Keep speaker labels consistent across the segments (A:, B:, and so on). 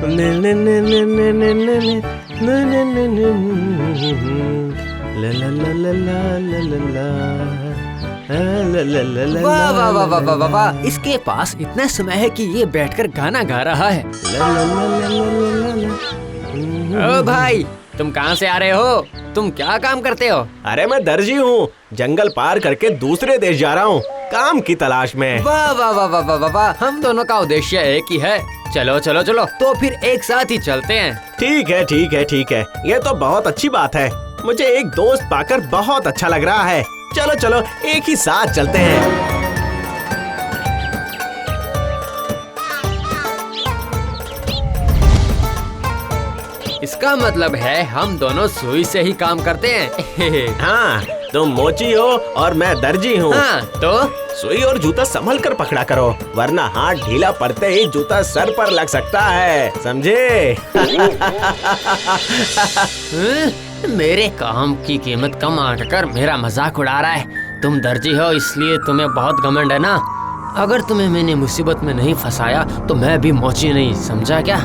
A: ने ने ने ने ने ने ने ने ने ने ने ला ला ला ला ला ला ला।
B: वाह वाह वाह वाह वाह वाह वाह, इसके पास इतना समय है कि ये बैठकर गाना गा रहा है। ओ भाई, तुम कहाँ से आ रहे हो? तुम क्या काम करते हो?
A: अरे मैं दर्जी हूँ, जंगल पार करके दूसरे देश जा रहा हूँ काम की तलाश में।
B: वाह वाह वाह वाह वाह वाह वाह, हम दोनों का उद्देश्य एक ही है। चलो चलो चलो, तो फिर एक साथ ही चलते हैं।
A: ठीक है ठीक है ठीक है, ये तो बहुत अच्छी बात है। मुझे एक दोस्त पाकर बहुत अच्छा लग रहा है। चलो चलो एक ही साथ चलते हैं।
B: इसका मतलब है हम दोनों सुई से ही काम करते हैं।
A: हाँ, तुम मोची हो और मैं दर्जी हूँ।
B: हाँ, तो
A: सुई और जूता संभल कर पकड़ा करो, वरना हाथ ढीला पड़ते ही जूता सर पर लग सकता है, समझे?
B: मेरे काम की कीमत कम आंककर मेरा मजाक उड़ा रहा है। तुम दर्जी हो इसलिए तुम्हें बहुत घमंड है ना। अगर तुम्हें मैंने मुसीबत में नहीं फंसाया तो मैं भी मोची नहीं, समझा क्या?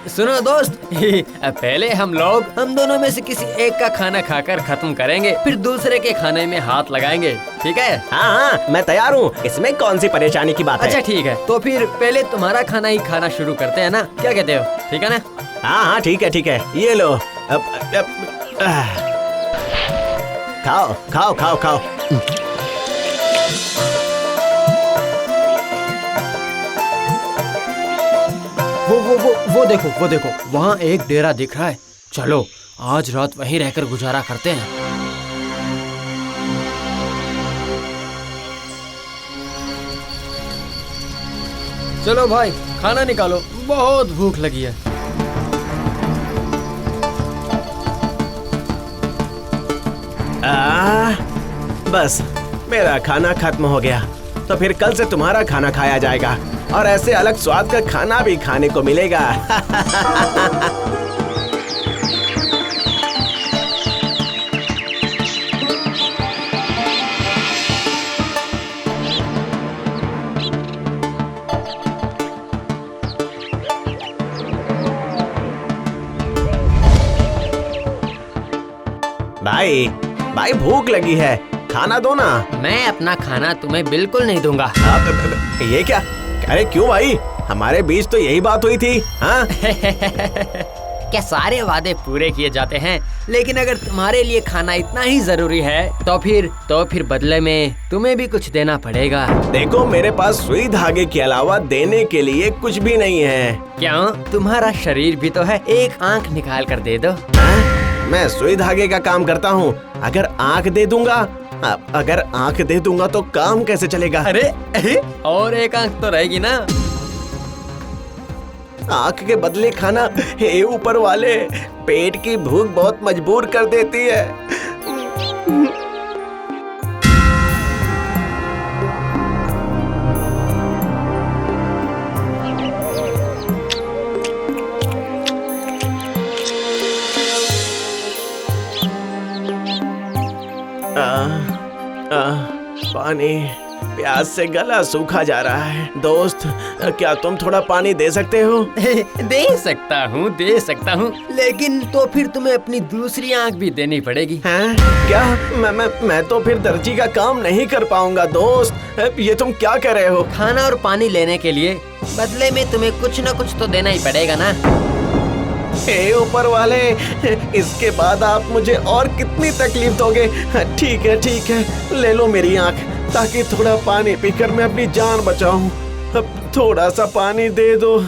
B: सुनो दोस्त, पहले हम दोनों में से किसी एक का खाना खाकर खत्म करेंगे, फिर दूसरे के खाने में हाथ लगाएंगे, ठीक है?
A: हाँ हाँ, मैं तैयार हूँ, इसमें कौन सी परेशानी की बात है?
B: अच्छा ठीक है, तो फिर पहले तुम्हारा खाना ही खाना शुरू करते हैं ना, क्या कहते हो? ठीक है ना?
A: हाँ हाँ ठीक है, ये लो। खाओ खाओ खाओ खाओ।
B: वो देखो, वहाँ एक डेरा दिख रहा है। चलो आज रात वहीं रहकर गुजारा करते हैं। चलो भाई, खाना निकालो, बहुत भूख लगी है।
A: बस मेरा खाना खत्म हो गया, तो फिर कल से तुम्हारा खाना खाया जाएगा और ऐसे अलग स्वाद का खाना भी खाने को मिलेगा। भाई भाई भूख लगी है, खाना दो ना।
B: मैं अपना खाना तुम्हें बिल्कुल नहीं दूंगा।
A: ये क्या? अरे क्यों भाई, हमारे बीच तो यही बात हुई थी। हाँ?
B: क्या सारे वादे पूरे किए जाते हैं? लेकिन अगर तुम्हारे लिए खाना इतना ही जरूरी है तो फिर बदले में तुम्हें भी कुछ देना पड़ेगा।
A: देखो मेरे पास सुई धागे के अलावा देने के लिए कुछ भी नहीं है।
B: क्यों? तुम्हारा शरीर भी तो है, एक आंख निकाल कर दे दो।
A: मैं सुई धागे का काम करता हूँ, अगर आंख दे दूंगा तो काम कैसे चलेगा?
B: अरे और एक आंख तो रहेगी ना।
A: आंख के बदले खाना, हे ऊपर वाले, पेट की भूख बहुत मजबूर कर देती है। पानी, प्यास से गला सूखा जा रहा है। दोस्त, क्या तुम थोड़ा पानी दे सकते हो?
B: दे सकता हूँ, लेकिन तो फिर तुम्हें अपनी दूसरी आंख भी देनी पड़ेगी।
A: हैं? क्या? मैं तो फिर दर्जी का काम नहीं कर पाऊंगा दोस्त। ये तुम क्या कह रहे हो?
B: खाना और पानी लेने के लिए बदले में तुम्हें कुछ न कुछ तो देना ही पड़ेगा ना।
A: हे ऊपर वाले, इसके बाद आप मुझे और कितनी तकलीफ दोगे? ठीक है, ले लो मेरी आंख, ताकि थोड़ा पानी पीकर मैं अपनी जान बचाऊं। अब थोड़ा सा पानी दे दो।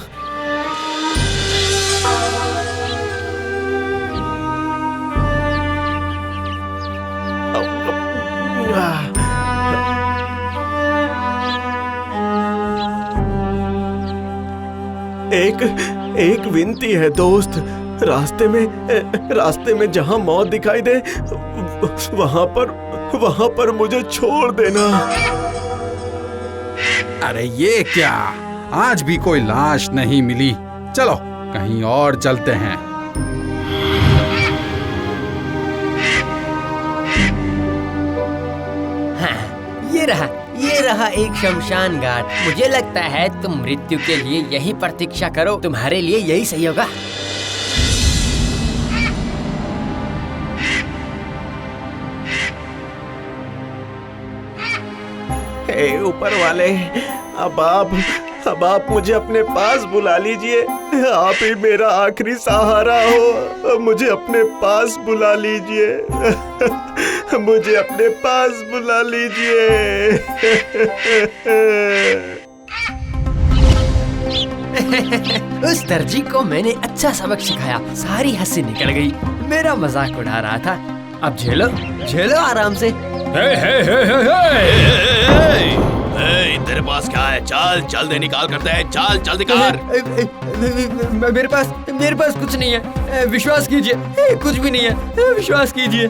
A: एक विनती है दोस्त, रास्ते में जहाँ मौत दिखाई दे वहाँ पर मुझे छोड़ देना।
C: अरे ये क्या, आज भी कोई लाश नहीं मिली। चलो कहीं और चलते हैं।
B: हाँ, वह एक शमशान घाट। मुझे लगता है तुम मृत्यु के लिए यही प्रतीक्षा करो, तुम्हारे लिए यही सही होगा।
A: हे ऊपर वाले, अब आप मुझे अपने पास बुला लीजिए। आप ही मेरा आखिरी सहारा हो। मुझे अपने पास बुला लीजिए। मुझे अपने पास बुला लीजिए।
B: उस दर्जी को मैंने अच्छा सबक सिखाया, सारी हंसी निकल गई। मेरा मजाक उड़ा रहा था। अब झेलो झेलो आराम से।
D: तेरे पास क्या है? चल जल्दी निकाल करते हैं, चल जल्दी कर।
B: मेरे पास कुछ नहीं है, विश्वास कीजिए। कुछ भी नहीं है, विश्वास कीजिए।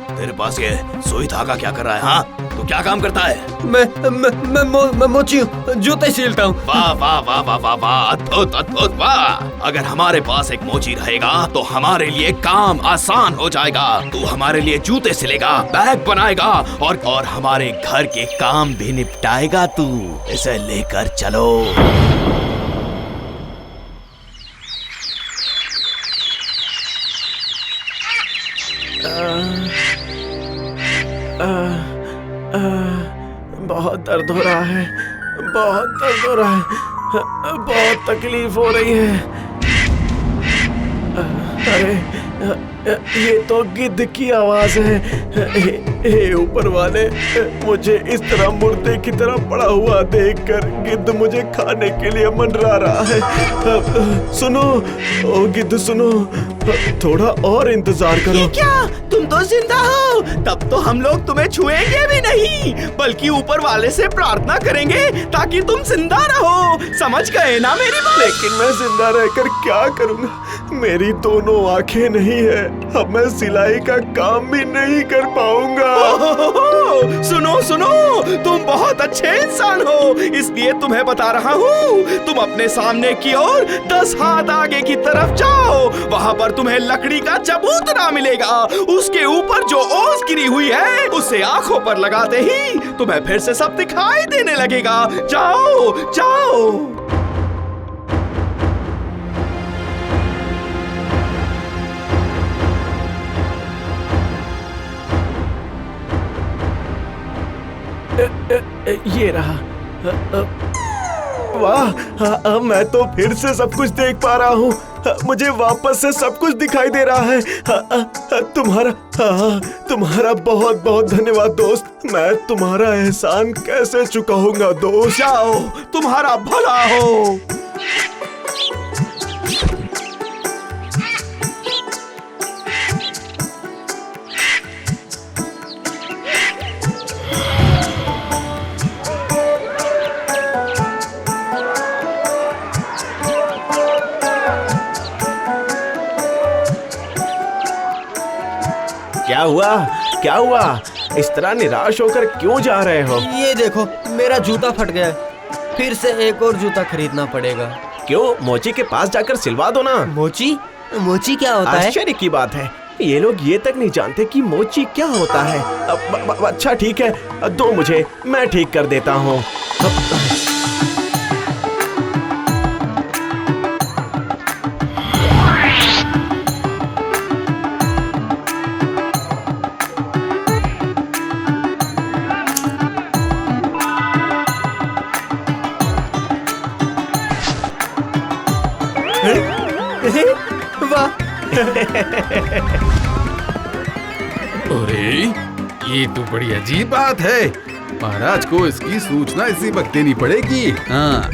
D: तेरे पास ये सुई धागा क्या कर रहा है? हाँ, तू क्या काम करता है?
B: मैं मोची हूँ, जूते सिलता हूँ।
D: वाह वाह वाह वाह वाह वाह, अद्भुत अद्भुत वाह। अगर हमारे पास एक मोची रहेगा तो हमारे लिए काम आसान हो जाएगा। तू हमारे लिए जूते सिलेगा, बैग बनाएगा और हमारे घर के काम भी निपटाएगा। तू इसे लेकर चलो।
A: बहुत दर्द हो रहा है, बहुत दर्द हो रहा है, बहुत तकलीफ हो रही है। अरे ये तो गिद्ध की आवाज है। हे ऊपर वाले, मुझे इस तरह मुर्दे की तरह पड़ा हुआ देखकर गिद्ध मुझे खाने के लिए मंडरा रहा है। सुनो ओ गिद्ध, सुनो, थोड़ा और इंतजार करो।
D: ये क्या? तुम तो जिंदा हो? तब तो हम लोग तुम्हें छुएंगे भी नहीं, बल्कि ऊपर वाले से प्रार्थना करेंगे ताकि तुम जिंदा रहो। समझ गए ना मेरी बात?
A: लेकिन मैं जिंदा रहकर क्या करूंगा? मेरी दोनों आंखें नहीं है, अब मैं सिलाई का काम भी नहीं कर पाऊंगा।
D: सुनो सुनो, तुम बहुत अच्छे इंसान हो, इसलिए तुम्हें बता रहा हूँ। तुम अपने सामने की ओर 10 हाथ आगे की तरफ जाओ, वहाँ पर तुम्हें लकड़ी का चबूतरा मिलेगा। उसके ऊपर जो ओस गिरी हुई है उसे आंखों पर लगाते ही तुम्हें फिर से सब दिखाई देने लगेगा। जाओ जाओ।
A: ये रहा। वाह, मैं तो फिर से सब कुछ देख पा रहा हूँ। मुझे वापस से सब कुछ दिखाई दे रहा है। तुम्हारा बहुत बहुत धन्यवाद दोस्त। मैं तुम्हारा एहसान कैसे चुकाऊंगा दोस्त।
D: जाओ, तुम्हारा भला हो।
A: क्या हुआ? क्या हुआ? इस तरह निराश होकर क्यों जा रहे हो?
B: ये देखो, मेरा जूता फट गया है। फिर से एक और जूता खरीदना पड़ेगा।
A: क्यों? मोची के पास जाकर सिलवा दो ना।
B: मोची? मोची क्या होता है?
A: आश्चर्य की बात है, ये लोग ये तक नहीं जानते कि मोची क्या होता है। अच्छा ठीक है, दो मुझे, मैं ठीक कर देता हूँ।
C: अरे ये तो बड़ी अजीब बात है। महाराज को इसकी सूचना इसी वक्त देनी पड़ेगी। हाँ,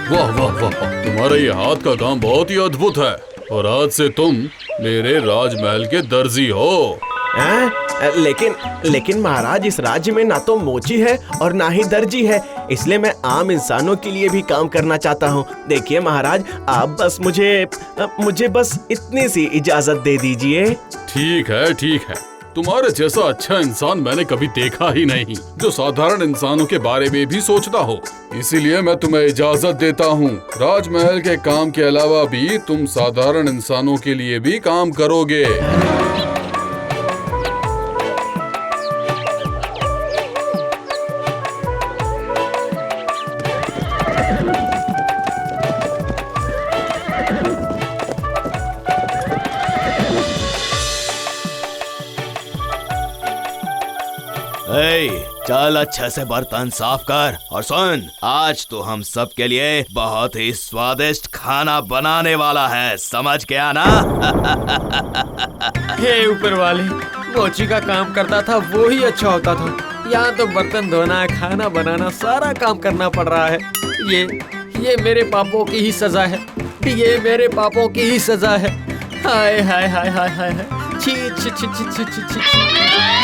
C: वाह वाह वाह, तुम्हारा ये हाथ का काम बहुत ही अद्भुत है और आज से तुम मेरे राजमहल के दर्जी हो।
A: लेकिन महाराज, इस राज्य में ना तो मोची है और ना ही दर्जी है, इसलिए मैं आम इंसानों के लिए भी काम करना चाहता हूँ। देखिए महाराज, आप बस मुझे बस इतनी सी इजाजत दे दीजिए।
C: ठीक है ठीक है, तुम्हारे जैसा अच्छा इंसान मैंने कभी देखा ही नहीं, जो साधारण इंसानों के बारे में भी सोचता हो। इसीलिए मैं तुम्हें इजाजत देता हूँ। राजमहल के काम के अलावा भी तुम साधारण इंसानों के लिए भी काम करोगे।
D: चल अच्छे से बर्तन साफ कर और सुन, आज तो हम सब के लिए बहुत ही स्वादिष्ट खाना बनाने वाला है, समझ गया ना?
B: हे ऊपर वाले, मोची का काम करता था वो ही अच्छा होता था। यहाँ तो बर्तन धोना, खाना बनाना, सारा काम करना पड़ रहा है। ये मेरे पापों की ही सजा है। ये मेरे पापों की ही सजा है। हाय हाय हाय हाय हाय हाय। छी छी छी छी छी छी छी।